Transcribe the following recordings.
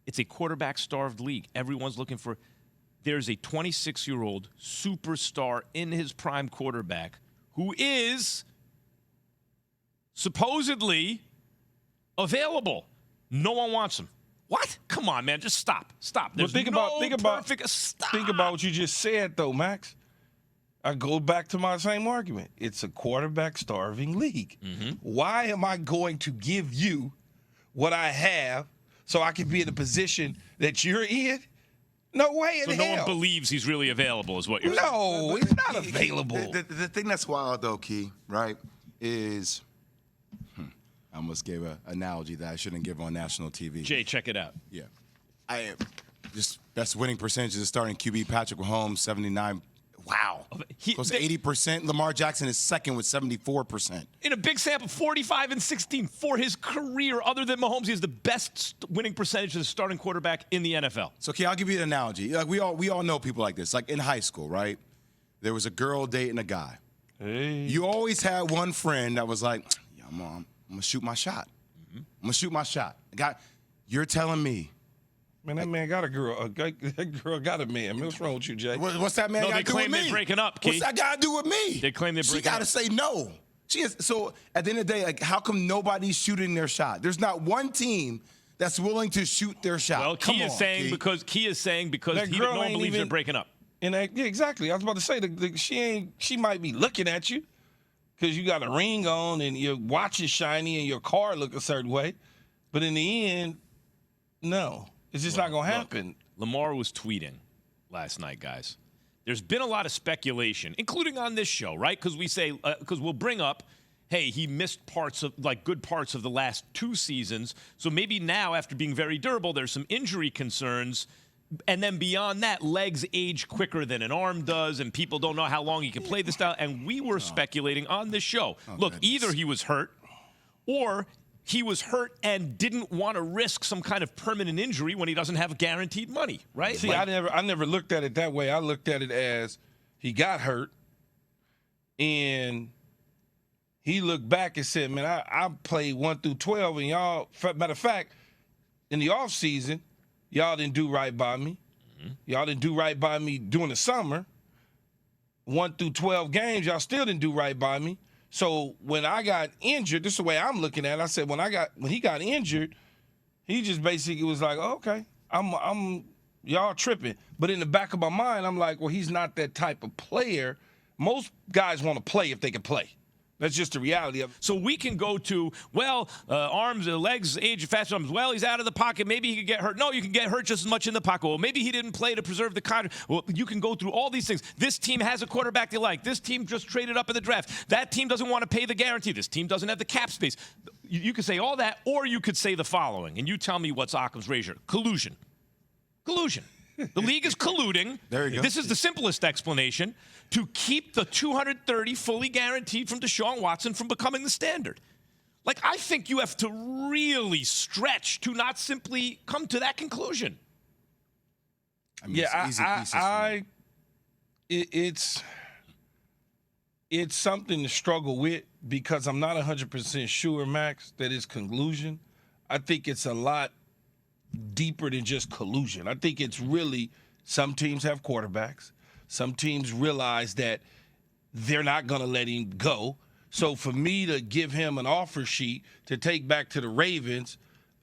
It's a quarterback-starved league. Everyone's looking for – there's a 26-year-old superstar in his prime quarterback who is supposedly available. No one wants him. What? Come on, man. Just stop. Stop. There's think about what you just said, though, Max. I go back to my same argument. It's a quarterback-starving league. Mm-hmm. Why am I going to give you what I have so I can be in the position that you're in? No way in hell. So no one believes he's really available is what you're saying. No, he's not available. The thing that's wild, though, Key, right, is I almost gave an analogy that I shouldn't give on national TV. Jay, check it out. Yeah. Just best winning percentage is starting QB Patrick Mahomes, 79. Wow. Close to 80%. Lamar Jackson is second with 74%. In a big sample, 45 and 16 for his career. Other than Mahomes, he has the best winning percentage as a starting quarterback in the NFL. So, Key, I'll give you an analogy. Like we all know people like this. Like in high school, right? There was a girl dating a guy. Hey. You always had one friend that was like, "Yeah, I'm gonna shoot my shot. I'm gonna shoot my shot." You're telling me. Man, that man got a girl. That girl got a man. What's wrong with you, Jay? What's that man got to do with me? They claim they're breaking up, Key. What's that got to do with me? They claim they're breaking up. She got to say no. She is. So at the end of the day, like, how come nobody's shooting their shot? There's not one team that's willing to shoot their shot. Well, Key is saying because no one believes they're breaking up. And yeah, exactly. I was about to say she might be looking at you because you got a ring on and your watch is shiny and your car look a certain way, but in the end, no. It's just not going to happen. Look, Lamar was tweeting last night, guys. There's been a lot of speculation, including on this show, right? Because we'll bring up, hey, he missed good parts of the last 2 seasons. So maybe now, after being very durable, there's some injury concerns. And then beyond that, legs age quicker than an arm does, and people don't know how long he can play this style. And we were speculating on this show. Look, either he was hurt or he was hurt and didn't want to risk some kind of permanent injury when he doesn't have guaranteed money, right? See, I never looked at it that way. I looked at it as he got hurt, and he looked back and said, man, I played 1 through 12, and y'all, matter of fact, in the offseason, y'all didn't do right by me. Mm-hmm. Y'all didn't do right by me during the summer. 1 through 12 games, y'all still didn't do right by me. So when I got injured, this is the way I'm looking at it. I said when he got injured, he just basically was like, oh, okay, I'm y'all tripping. But in the back of my mind, I'm like, well, he's not that type of player. Most guys want to play if they can play. That's just the reality of it. So we can go to, arms, legs, age, fast arms. Well, he's out of the pocket. Maybe he could get hurt. No, you can get hurt just as much in the pocket. Well, maybe he didn't play to preserve the contract. Well, you can go through all these things. This team has a quarterback they like. This team just traded up in the draft. That team doesn't want to pay the guarantee. This team doesn't have the cap space. You could say all that, or you could say the following, and you tell me what's Occam's razor. Collusion. The league is colluding. There you go. This is the simplest explanation to keep the 230 fully guaranteed from Deshaun Watson from becoming the standard. Like, I think you have to really stretch to not simply come to that conclusion. I mean, it's something to struggle with because I'm not 100% sure, Max, that it's collusion. I think it's a lot deeper than just collusion. I think it's really some teams have quarterbacks. Some teams realize that they're not going to let him go. So for me to give him an offer sheet to take back to the Ravens,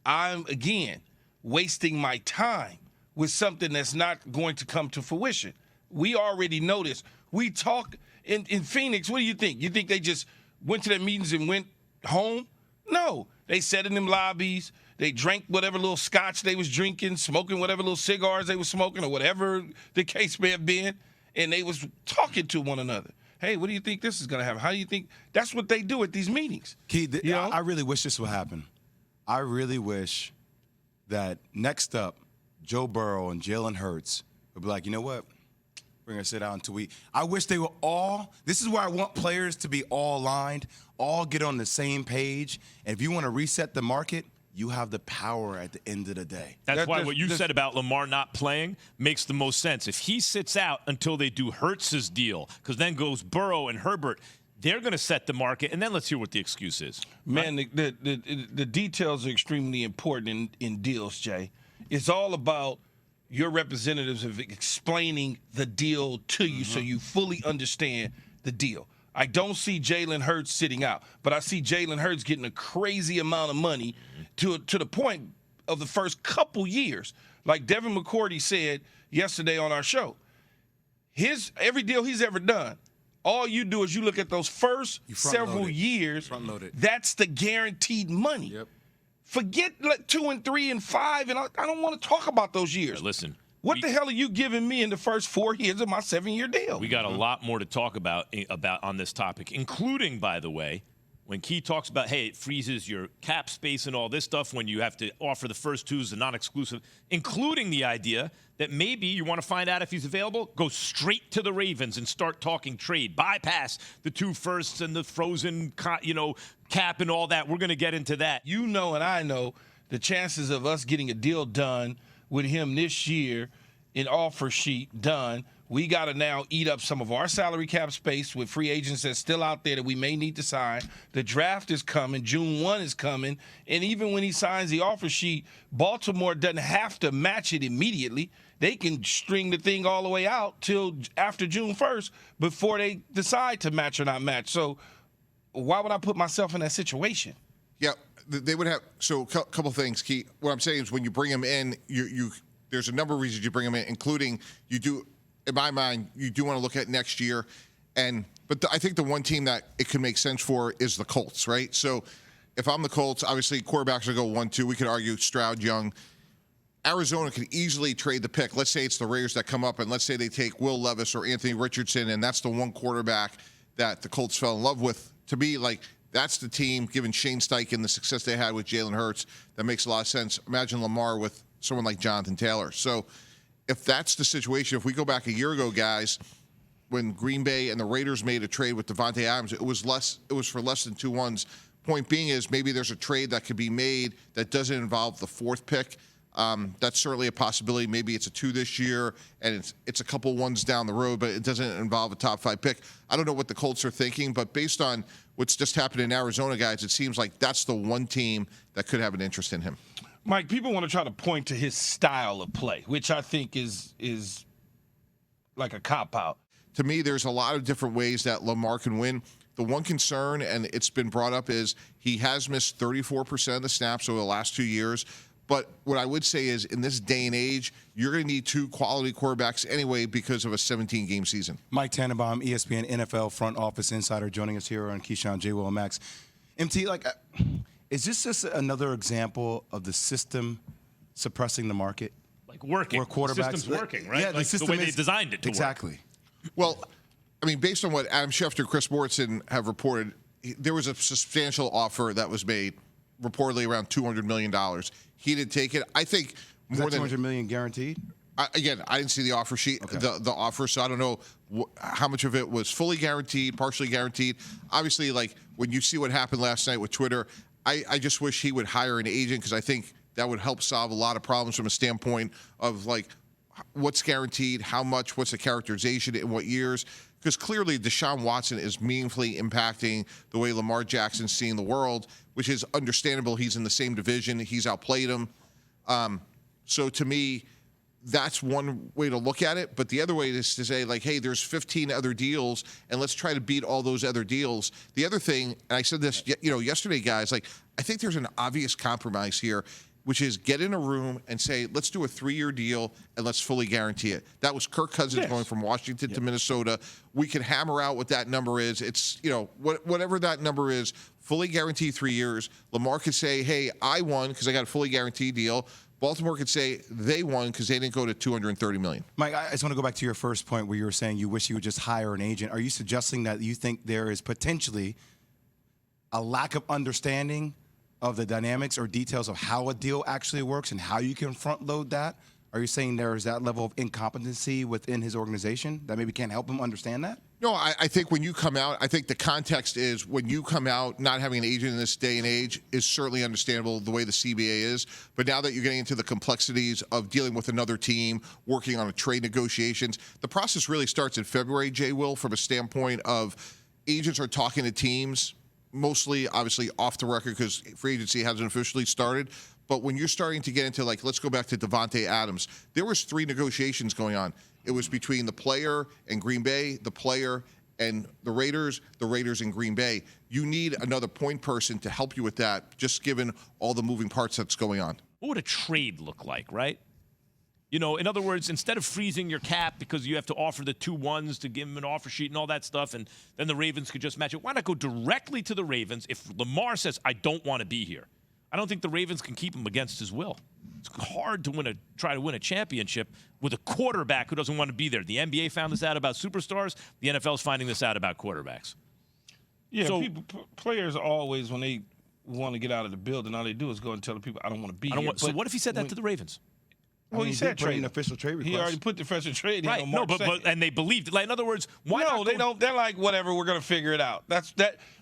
I'm, again, wasting my time with something that's not going to come to fruition. We already know this. We talk in Phoenix. What do you think? You think they just went to their meetings and went home? No. They sat in them lobbies. They drank whatever little scotch they was drinking, smoking whatever little cigars they was smoking or whatever the case may have been, and they was talking to one another. Hey, what do you think this is going to happen? How do you think? That's what they do at these meetings. Keith, I really wish this would happen. I really wish that next up, Joe Burrow and Jalen Hurts would be like, you know what? We're going to sit down until I wish they were all – this is where I want players to be all aligned, all get on the same page. And if you want to reset the market – you have the power at the end of the day. That's why what you said about Lamar not playing makes the most sense. If he sits out until they do Hurts's deal, because then goes Burrow and Herbert, they're going to set the market, and then let's hear what the excuse is. Man, right? the details are extremely important in deals, Jay. It's all about your representatives of explaining the deal to you so you fully understand the deal. I don't see Jalen Hurts sitting out, but I see Jalen Hurts getting a crazy amount of money to the point of the first couple years. Like Devin McCourty said yesterday on our show, every deal he's ever done, all you do is you look at those first several years. That's the guaranteed money. Yep. Forget 2 and 3 and 5, and I don't want to talk about those years. Listen. What the hell are you giving me in the first 4 years of my 7-year deal? We got a lot more to talk about on this topic, including, by the way, when Key talks about, hey, it freezes your cap space and all this stuff when you have to offer the first two as a non-exclusive, including the idea that maybe you want to find out if he's available, go straight to the Ravens and start talking trade, bypass the 2 firsts and the frozen, cap and all that. We're going to get into that. You know and I know the chances of us getting a deal done with him this year, an offer sheet done, we got to now eat up some of our salary cap space with free agents that's still out there that we may need to sign. The draft is coming. June 1 is coming. And even when he signs the offer sheet, Baltimore doesn't have to match it immediately. They can string the thing all the way out till after June 1st before they decide to match or not match. So why would I put myself in that situation? Yeah, they would have. So a couple things, Key. What I'm saying is when you bring him in, there's a number of reasons you bring him in, including you do, in my mind, you do want to look at next year. But I think the one team that it could make sense for is the Colts, right? So if I'm the Colts, obviously quarterbacks will go 1-2. We could argue Stroud, Young. Arizona could easily trade the pick. Let's say it's the Raiders that come up, and let's say they take Will Levis or Anthony Richardson, and that's the one quarterback that the Colts fell in love with. To me, that's the team, given Shane Steichen the success they had with Jalen Hurts, that makes a lot of sense. Imagine Lamar with someone like Jonathan Taylor. So if that's the situation, if we go back a year ago, guys, when Green Bay and the Raiders made a trade with Devontae Adams, it was for less than 2-1s. Point being is maybe there's a trade that could be made that doesn't involve the 4th pick. That's certainly a possibility. Maybe it's a 2 this year, and it's a couple ones down the road, but it doesn't involve a top 5 pick. I don't know what the Colts are thinking, but based on what's just happened in Arizona, guys, it seems like that's the one team that could have an interest in him. Mike, people want to try to point to his style of play, which I think is like a cop-out. To me, there's a lot of different ways that Lamar can win. The one concern, and it's been brought up, is he has missed 34% of the snaps over the last 2 years. But what I would say is, in this day and age, you're going to need 2 quality quarterbacks anyway because of a 17-game season. Mike Tannenbaum, ESPN NFL front office insider, joining us here on Keyshawn, JWill, and Max. MT, is this just another example of the system suppressing the market? Like working. Where quarterbacks, the system's working, right? Yeah, like the way they designed it to exactly. work. Well, I mean, based on what Adam Schefter and Chris Mortensen have reported, there was a substantial offer that was made, reportedly around $200 million. He didn't take it. I think more than $200 million guaranteed. I didn't see the offer sheet, the offer, so I don't know how much of it was fully guaranteed, partially guaranteed. Obviously, when you see what happened last night with Twitter, I just wish he would hire an agent, because I think that would help solve a lot of problems from a standpoint of what's guaranteed, how much, what's the characterization, in what years. Because clearly Deshaun Watson is meaningfully impacting the way Lamar Jackson's seeing the world, which is understandable. He's in the same division. He's outplayed him. So to me, that's one way to look at it. But the other way is to say, hey, there's 15 other deals, and let's try to beat all those other deals. The other thing, and I said this yesterday, guys, I think there's an obvious compromise here, which is get in a room and say, let's do a 3-year deal and let's fully guarantee it. That was Kirk Cousins going from Washington to Minnesota. We can hammer out what that number is. It's, whatever that number is, fully guaranteed 3 years. Lamar could say, hey, I won because I got a fully guaranteed deal. Baltimore could say they won because they didn't go to $230 million. Mike, I just want to go back to your first point where you were saying you wish you would just hire an agent. Are you suggesting that you think there is potentially a lack of understanding of the dynamics or details of how a deal actually works and how you can front load that? Are you saying there is that level of incompetency within his organization that maybe can't help him understand that? No, I think when you come out, I think the context is when you come out, not having an agent in this day and age is certainly understandable the way the CBA is. But now that you're getting into the complexities of dealing with another team, working on a trade negotiations, the process really starts in February, JWill, from a standpoint of agents are talking to teams, mostly obviously off the record because free agency hasn't officially started. But when you're starting to get into, like, let's go back to Devontae Adams, there was 3 negotiations going on. It was between the player and Green Bay, the player and the Raiders and Green Bay. You need another point person to help you with that, just given all the moving parts that's going on. What would a trade look like, right? You know, in other words, instead of freezing your cap because you have to offer the 2 1s to give them an offer sheet and all that stuff, and then the Ravens could just match it, why not go directly to the Ravens if Lamar says, I don't want to be here? I don't think the Ravens can keep him against his will. It's hard to try to win a championship with a quarterback who doesn't want to be there. The NBA found this out about superstars. The NFL is finding this out about quarterbacks. Yeah, So- players always, when they want to get out of the building, all they do is go and tell the people, I don't want to be here. So what if he said that to the Ravens? Well, he said did put in trade. an official trade request. He already put the official trade in Right. on No, March but 2nd. and they believed it. Like, in other words, why No, not they go- don't. They're like, whatever, we're going to figure it out.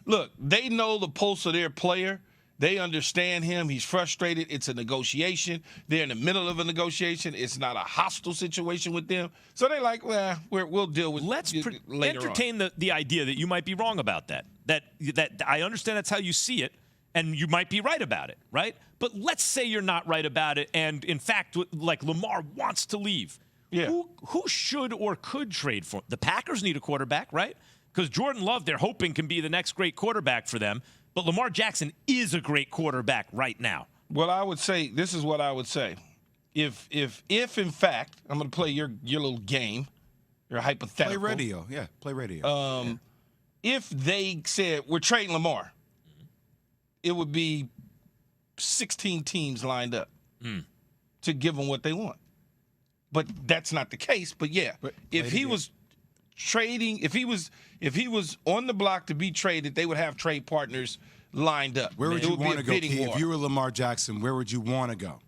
Look, they know the pulse of their player. They understand him. He's frustrated. It's a negotiation. They're in the middle of a negotiation. It's not a hostile situation with them. So they're like, well, we'll deal with Let's it later entertain the idea that you might be wrong about that. That I understand that's how you see it, and you might be right about it, right? But let's say you're not right about it, and in fact, like Lamar wants to leave. Yeah. Who should or could trade for him? The Packers need a quarterback, right? Because Jordan Love, they're hoping, can be the next great quarterback for them. But Lamar Jackson is a great quarterback right now. Well, I would say, this is what I would say. If in fact, I'm going to play your little game, your hypothetical. Play radio. Yeah, play radio. If they said, we're trading Lamar, it would be 16 teams lined up to give them what they want. But that's not the case. But yeah, But if he was trading, if he was on the block to be traded, they would have trade partners lined up. Where would It you be want a to go, bidding Key? war. If you were Lamar Jackson, where would you want to go?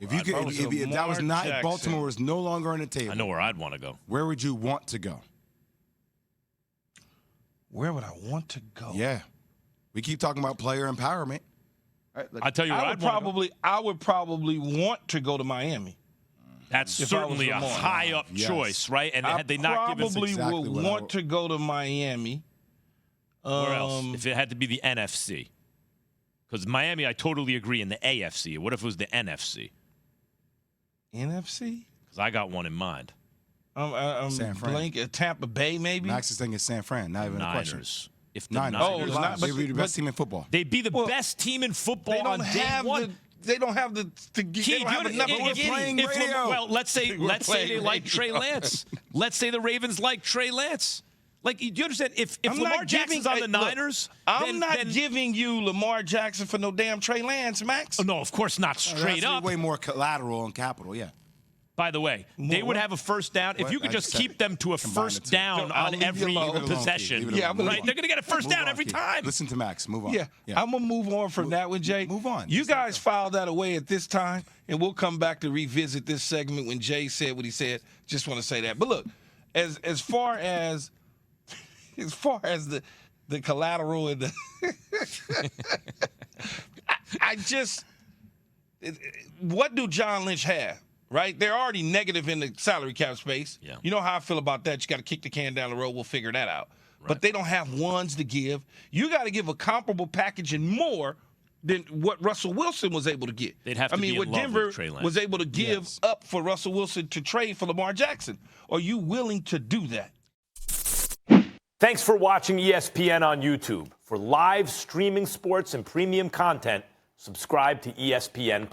If you could, if that was Lamar not, Jackson. Baltimore was no longer on the table. I know where I'd want to go. Where would you want to go? Where would I want to go? Yeah, we keep talking about player empowerment. I tell you what, I would probably want to go to Miami. That's if I was certainly a Lamar. high up Yes. choice, right? And I had they not given probably exactly would what I want would- to go to Miami. where else? If it had to be the NFC, because Miami, I totally agree in the AFC. What if it was the NFC? NFC? Because I got one in mind. I'm San Fran. blank. Tampa Bay, maybe. Max is thinking San Fran. Not even a question. Niners. If the Niners. Niners, Oh, They'd be the best team in football. they'd be the best team in football They on don't day have one. they don't have the. They Key, don't have do you- enough. if- playing if- radio. well, let's say We're they playing like radio. Trey Lance. Let's say the Ravens like Trey Lance. Like, do you understand? If I'm Lamar not Jackson's giving- on the look, Niners, I'm not then, giving you Lamar Jackson for no damn Trey Lance, Max. Oh, no, of course not straight That's up. way more collateral and capital. Yeah. By the way, they would have a first down. If What? you could I just just said keep them to a combine first the two. down No, I'll on leave you every alone. Leave it alone, possession, Keith. Leave it alone. Yeah, right? They're going to get a first Move down on, every Keith. time. Listen to Max. Move on. Yeah, I'm gonna move on from that one, Jay. Move on. You guys filed that away at this time, and we'll come back to revisit this segment when Jay said what he said. Just want to say that. But look, as far as the collateral and the, I just, what do John Lynch have? Right, they're already negative in the salary cap space. Yeah. You know how I feel about that. You got to kick the can down the road. We'll figure that out. But they don't have ones to give. You got to give a comparable package and more than what Russell Wilson was able to get. They'd have to be in what love Denver with Trey Lance. was able to give up for Russell Wilson to trade for Lamar Jackson. Are you willing to do that? Thanks for watching ESPN on YouTube. For live streaming sports and premium content, subscribe to ESPN+.